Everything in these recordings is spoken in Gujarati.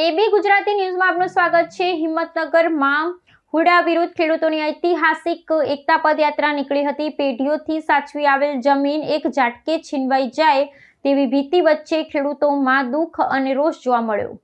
એબી ગુજરાતી ન્યૂઝમાં આપનું સ્વાગત છે। હિંમતનગરમાં હુડા વિરુદ્ધ ખેડૂતોની ઐતિહાસિક એકતા પદયાત્રા નીકળી હતી। પેઢીઓથી સાચવી આવેલ જમીન એક ઝાટકે છીનવાઈ જાય તેવી ભીતિ વચ્ચે ખેડૂતોમાં દુઃખ અને રોષ જોવા મળ્યો।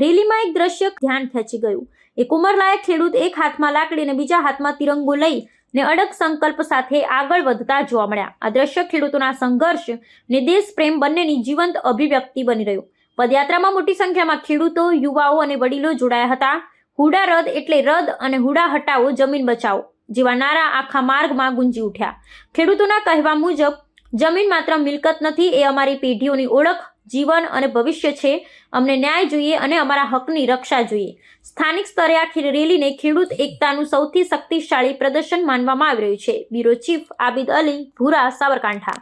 રેલીમાં એક દ્રશ્ય ધ્યાન ખેંચી ગયું। એક ઉંમરલાયક ખેડૂત એક હાથમાં લાકડી અને બીજા હાથમાં તિરંગો લઈને અડગ સંકલ્પ સાથે આગળ વધતા જોવા મળ્યા। આ દ્રશ્ય ખેડૂતોના સંઘર્ષ અને દેશ પ્રેમ બંનેની જીવંત અભિવ્યક્તિ બની રહ્યું। પદયાત્રામાં મોટી સંખ્યામાં ખેડૂતો, યુવાઓ અને વડીલો જોડાયા હતા। હુડા રદ એટલે રદ અને હુડા હટાવો જમીન બચાવો જેવા નારા આખા માર્ગમાં ગુંજી ઉઠ્યા। ખેડૂતોના કહેવા મુજબ જમીન માત્ર મિલકત નથી, એ અમારી પેઢીઓની ઓળખ, જીવન અને ભવિષ્ય છે। અમને ન્યાય જોઈએ અને અમારા હકની રક્ષા જોઈએ। સ્થાનિક સ્તરે આખી રેલીને ખેડૂત એકતાનું સૌથી શક્તિશાળી પ્રદર્શન માનવામાં આવી રહ્યું છે। બ્યુરો ચીફ આબિદ અલી, ભૂરા, સાબરકાંઠા।